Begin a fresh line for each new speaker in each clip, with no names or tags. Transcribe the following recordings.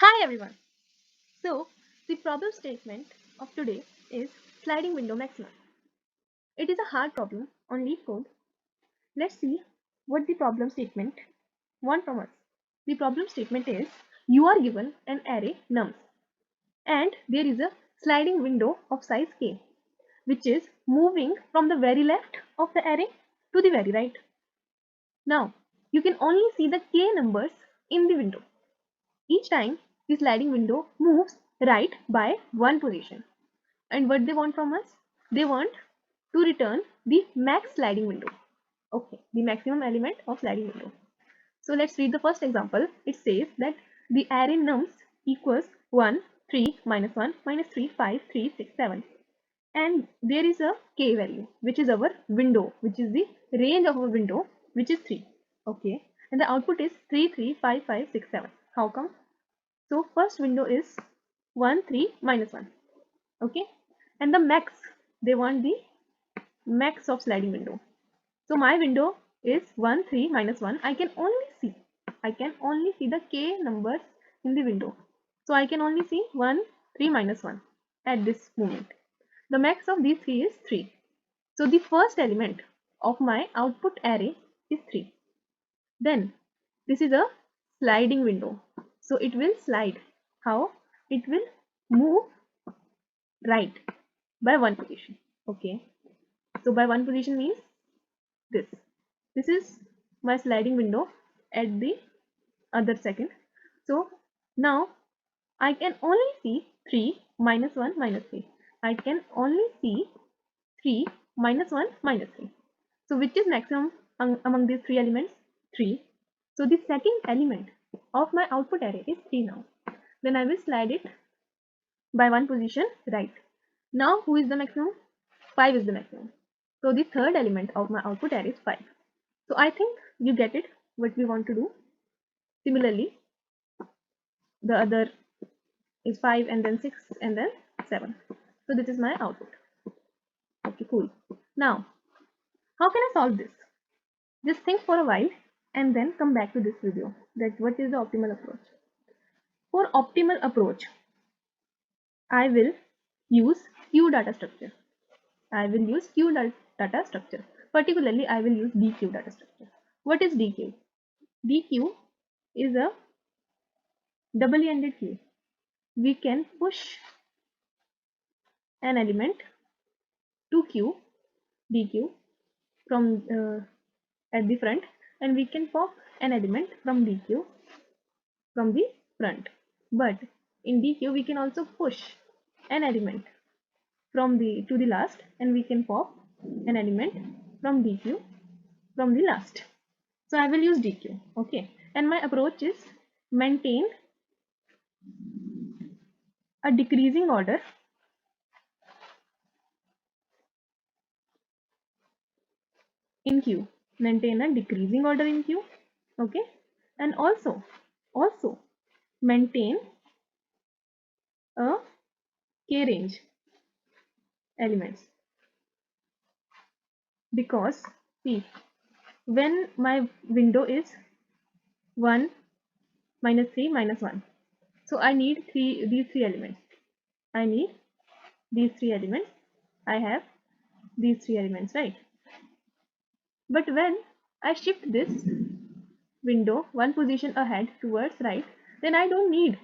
Hi everyone. So the problem statement of today is sliding window maximum. It is a hard problem on Leetcode. Let's see what the problem statement wants from us. The problem statement is you are given an array nums and there is a sliding window of size k which is moving from the very left of the array to the very right. Now you can only see the k numbers in the window. Each time the sliding window moves right by one position. And what they want from us? They want to return the max sliding window. Okay, the maximum element of sliding window. So let's read the first example. It says that the array nums equals 1, 3, minus 1, minus 3, 5, 3, 6, 7. And there is a k value, which is our window, which is the range of our window, which is 3. Okay, and the output is 3, 3, 5, 5, 6, 7. How come? So first window is 1, 3, minus 1. Okay, and the max, they want the max of sliding window. So my window is 1, 3, minus 1. I can only see the k numbers in the window. So I can only see 1, 3, minus 1 at this moment. The max of these three is 3. So the first element of my output array is 3. Then this is a sliding window. So it will slide. How? It will move right by one position. Okay, so by one position means this. This is my sliding window at the other second. So now I can only see 3 minus 1 minus 3. I can only see 3 minus 1 minus 3. So which is maximum among these three elements? 3. So the second element of my output array is 3 now. Then I will slide it by one position right. Now who is the maximum? 5 is the maximum. So the third element of my output array is 5. So I think you get it what we want to do. Similarly, the other is 5 and then 6 and then 7. So this is my output. Okay, cool. Now, how can I solve this? Just think for a while and then come back to this video that what is the optimal approach. For optimal approach, I will use queue data structure. I will use queue data structure. Particularly, I will use DQ data structure. What is DQ? DQ is a double-ended queue. We can push an element to queue DQ from at the front, and we can pop an element from DQ from the front. But in DQ we can also push an element from the to the last, and we can pop an element from DQ from the last. So I will use DQ. Okay, and my approach is maintain a decreasing order in queue. Maintain a decreasing order in queue. Okay, and also maintain a k range elements, because see, when my window is 1 minus 3 minus 1, so I need these three elements. I need these three elements. I have these three elements, right? But when I shift this window one position ahead towards right, then I don't need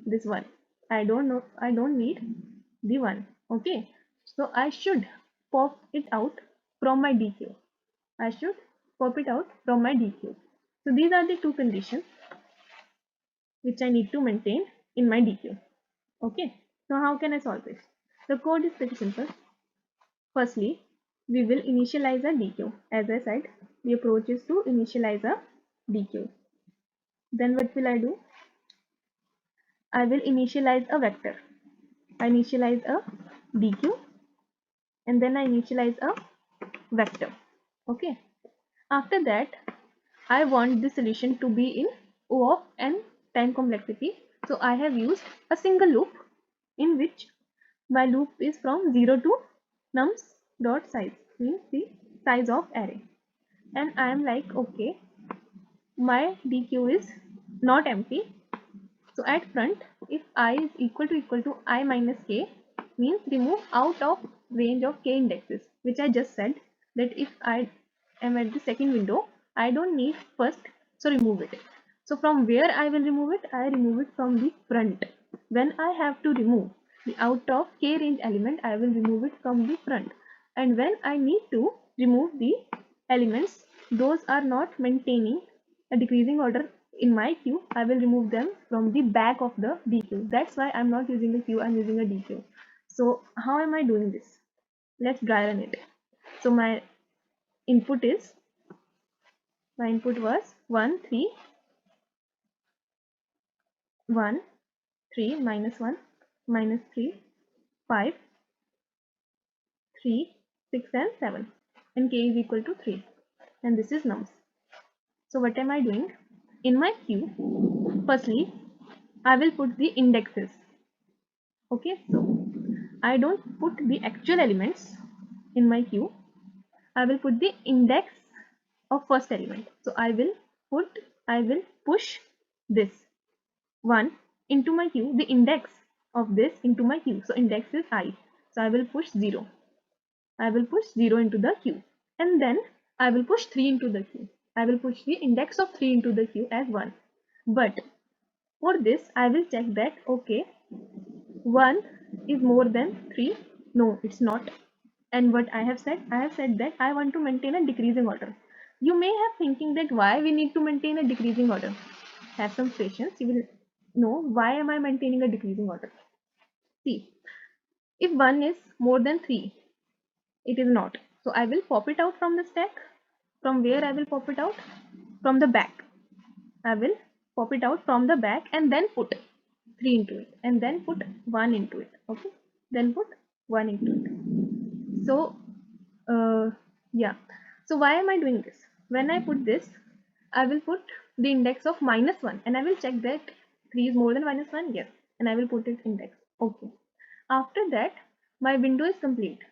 this one. I don't need the one. Okay, so I should pop it out from my DQ. I should pop it out from my DQ. So these are the two conditions which I need to maintain in my DQ. Okay, so how can I solve this? The code is pretty simple. Firstly, we will initialize a DQ. As I said, the approach is to initialize a DQ. Then what will I do? I will initialize a vector. I initialize a DQ and then I initialize a vector. Okay. After that, I want the solution to be in O of n time complexity. So I have used a single loop in which my loop is from 0 to nums dot size, means the size of array. And I am like, okay, my DQ is not empty, So at front, if I is equal to I minus k, means remove out of range of k indexes, which I just said that if I am at the second window, I don't need first, so remove it. So from where I will remove it? I remove it from the front. When I have to remove the out of k range element, I will remove it from the front. And when I need to remove the elements, those are not maintaining a decreasing order in my queue, I will remove them from the back of the D queue. That's why I'm not using a queue, I'm using a D queue. So how am I doing this? Let's dry run it. So my input was 1 3 1 3 minus 1 minus 3 5 3 6 and 7, and k is equal to 3, and this is nums. So what am I doing? In my queue, firstly I will put the indexes. Okay, so I don't put the actual elements in my queue. I will put the index of first element. So I will push this 1 into my queue, the index of this into my queue. So index is I. So I will push 0. I will push 0 into the queue. And then I will push 3 into the queue. I will push the index of 3 into the queue as 1. But for this, I will check that, okay, 1 is more than 3. No, it's not. And what I have said that I want to maintain a decreasing order. You may have thinking that why we need to maintain a decreasing order. Have some patience, you will know why am I maintaining a decreasing order. See, if 1 is more than 3, it is not. So I will pop it out from the stack. From where I will pop it out? From the back. I will pop it out from the back and then put 3 into it, and then put 1 into it. Okay, then put 1 into it. So yeah, so why am I doing this? When I put this, I will put the index of -1, and I will check that 3 is more than -1. Yes, and I will put it index. Okay, after that my window is complete.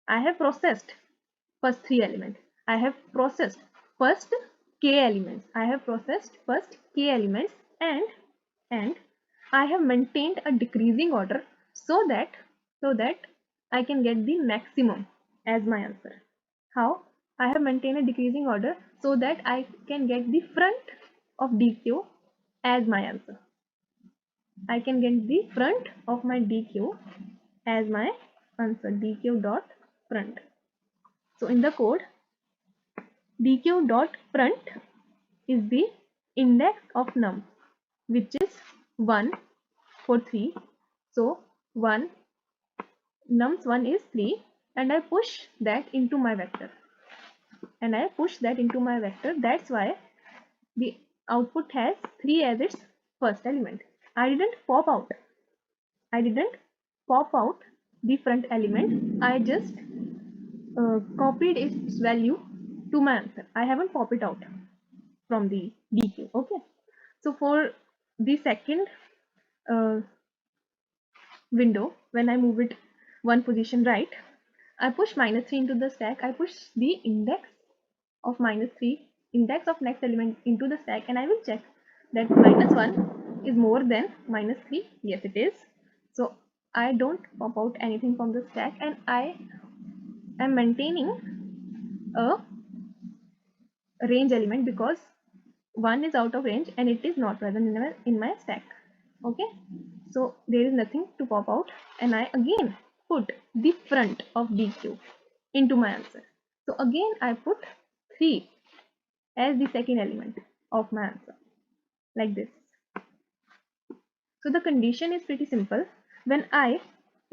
I have processed first 3 elements. I have processed first k elements. I have processed first k elements, and I have maintained a decreasing order so that I can get the maximum as my answer. How? I have maintained a decreasing order so that I can get the front of DQ as my answer. I can get the front of my DQ as my answer. DQ dot front. So in the code, DQ dot front is the index of num, which is 1 for 3. So 1 nums 1 is 3, and I push that into my vector. That's why the output has 3 as its first element. I didn't pop out the front element. I just copied its value to my answer. I haven't popped it out from the DQ. Okay, so for the second uh, window, when I move it one position right, I push -3 into the stack. I push the index of -3, index of next element into the stack, and I will check that -1 is more than -3. Yes, it is. So I don't pop out anything from the stack, and I am maintaining a range element because 1 is out of range and it is not present in my stack. Okay, so there is nothing to pop out, and I again put the front of DQ into my answer. So again I put 3 as the second element of my answer, like this. So the condition is pretty simple. When I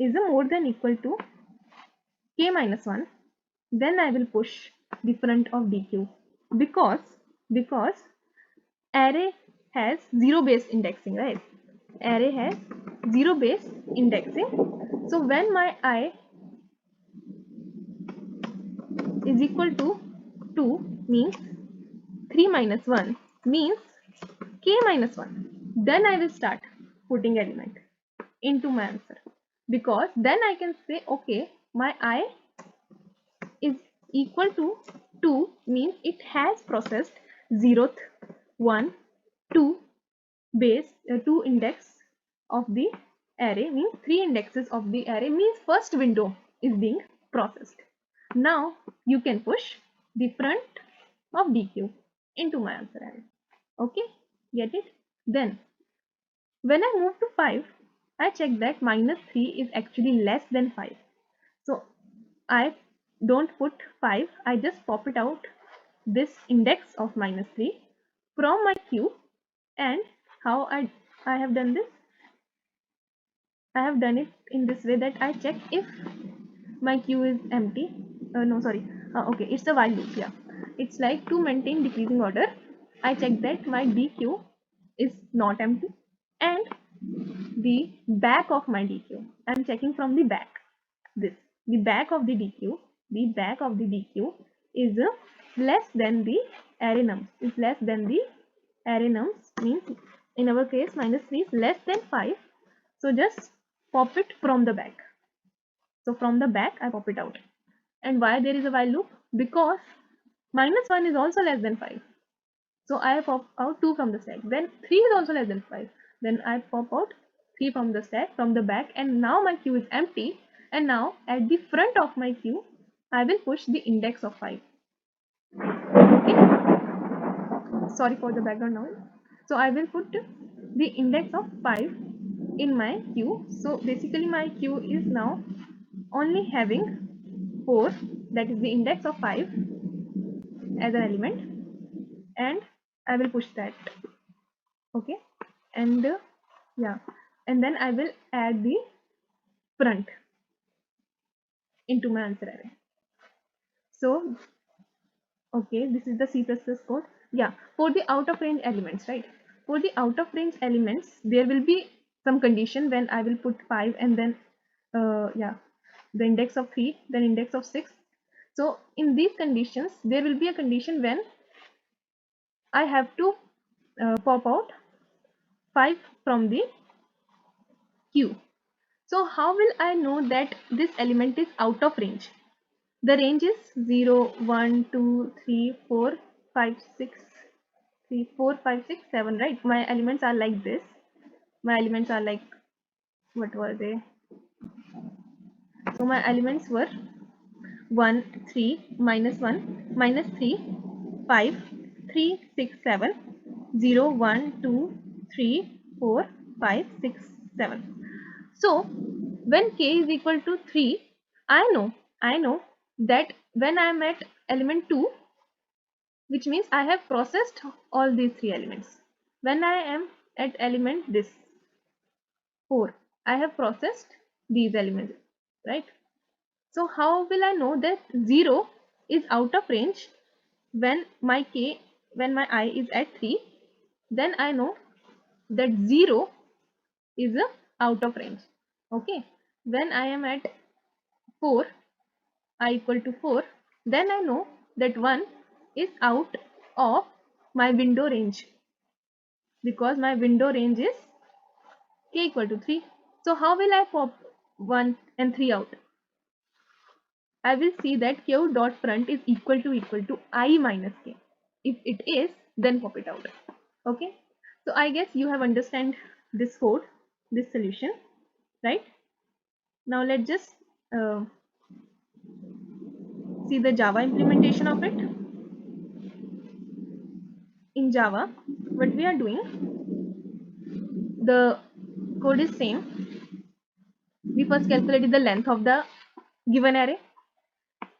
is more than equal to k minus 1, then I will push the front of DQ, because array has 0 base indexing, right? Array has 0 base indexing. So when my I is equal to 2, means 3 minus 1 means k minus 1, then I will start putting element into my answer, because then I can say, okay, my I is equal to 2, means it has processed 0th, 1, 2, base, two index of the array means three indexes of the array means first window is being processed. Now you can push the front of DQ into my answer array. Okay, get it? Then when I move to 5, I check that minus 3 is actually less than 5. So I don't put 5, I just pop it out this index of minus 3 from my queue. And how I have done this? I have done it in this way that I check if my queue is empty. No, sorry. Okay, it's a while loop. Yeah, it's like to maintain decreasing order. I check that my DQ is not empty, and the back of my DQ. I'm checking from the back. This the back of the DQ. The back of the DQ is less than the array nums. Is less than the array nums means in our case minus 3 is less than 5. So just pop it from the back. So from the back I pop it out. And why there is a while loop? Because minus 1 is also less than 5. So I pop out 2 from the stack. Then 3 is also less than 5. Then I pop out 3 from the stack, from the back, and now my queue is empty. And now at the front of my queue, I will push the index of 5. Okay. Sorry for the background noise. So I will put the index of 5 in my queue. So basically my queue is now only having 4, that is the index of 5 as an element, and I will push that. Okay, and yeah, and then I will add the front into my answer array. So okay, this is the C++ code. Yeah, for the out of range elements, right? For the out of range elements, there will be some condition when I will put 5 and then yeah, the index of 3, then index of 6. So in these conditions, there will be a condition when I have to pop out 5 from the queue. So how will I know that this element is out of range? The range is 0, 1, 2, 3, 4, 5, 6, 3, 4, 5, 6, 7, right? My elements are like this. My elements are like, what were they? So my elements were 1, 3, minus 1, minus 3, 5, 3, 6, 7, 0, 1, 2, 3, 4, 5, 6, 7. So when k is equal to 3, I know that when I am at element 2, which means I have processed all these 3 elements. When I am at element this 4, I have processed these elements, right? So how will I know that 0 is out of range when my I is at 3? Then I know that 0 is out of range. Okay, when I am at 4, I equal to 4, then I know that 1 is out of my window range, because my window range is k equal to 3. So how will I pop 1 and 3 out? I will see that q dot front is equal to I minus k. If it is, then pop it out. Okay. So I guess you have understand this code, this solution, right? Now let's just see the Java implementation of it. In Java, what we are doing, the code is same. We first calculated the length of the given array,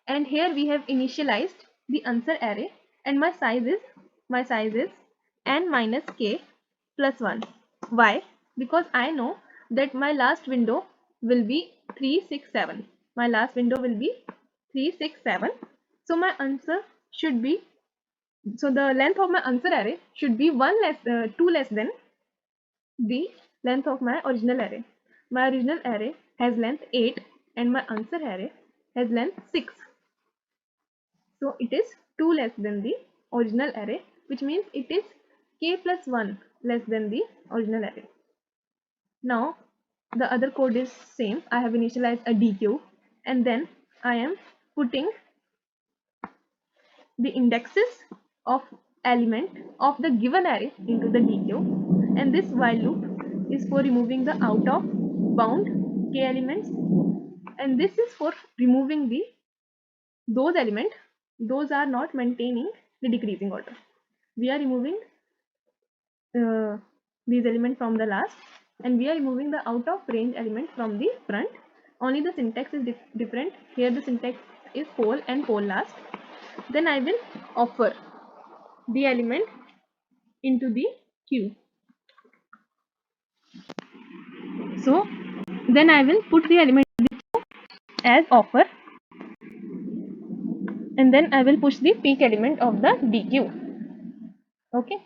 and here we have initialized the answer array, and my size is n minus k plus 1. Why? Because I know that my last window will be 367. My last window will be 367. So my answer should be, so the length of my answer array should be 2 less than the length of my original array. My original array has length 8 and my answer array has length 6. So it is 2 less than the original array, which means it is k plus 1 less than the original array. Now the other code is same. I have initialized a DQ, and then I am putting the indexes of element of the given array into the DQ, and this while loop is for removing the out of bound k elements, and this is for removing the those elements those are not maintaining the decreasing order. We are removing these elements from the last, and we are removing the out of range element from the front. Only the syntax is different. Here the syntax is pole and pole last. Then I will offer the element into the queue. So then I will put the element as offer, and then I will push the peak element of the DQ. Okay,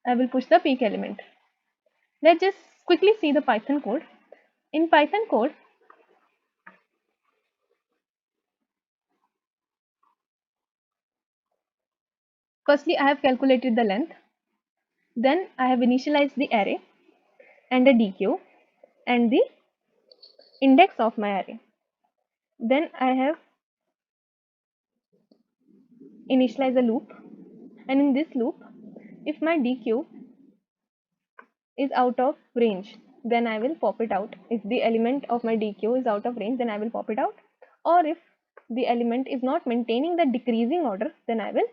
I will push the peak element. Let's just quickly see the Python code. In Python code, firstly I have calculated the length, then I have initialized the array and the DQ and the index of my array. Then I have initialized a loop, and in this loop, if my DQ is out of range, then I will pop it out. If the element of my DQ is out of range, then I will pop it out. Or if the element is not maintaining the decreasing order, then I will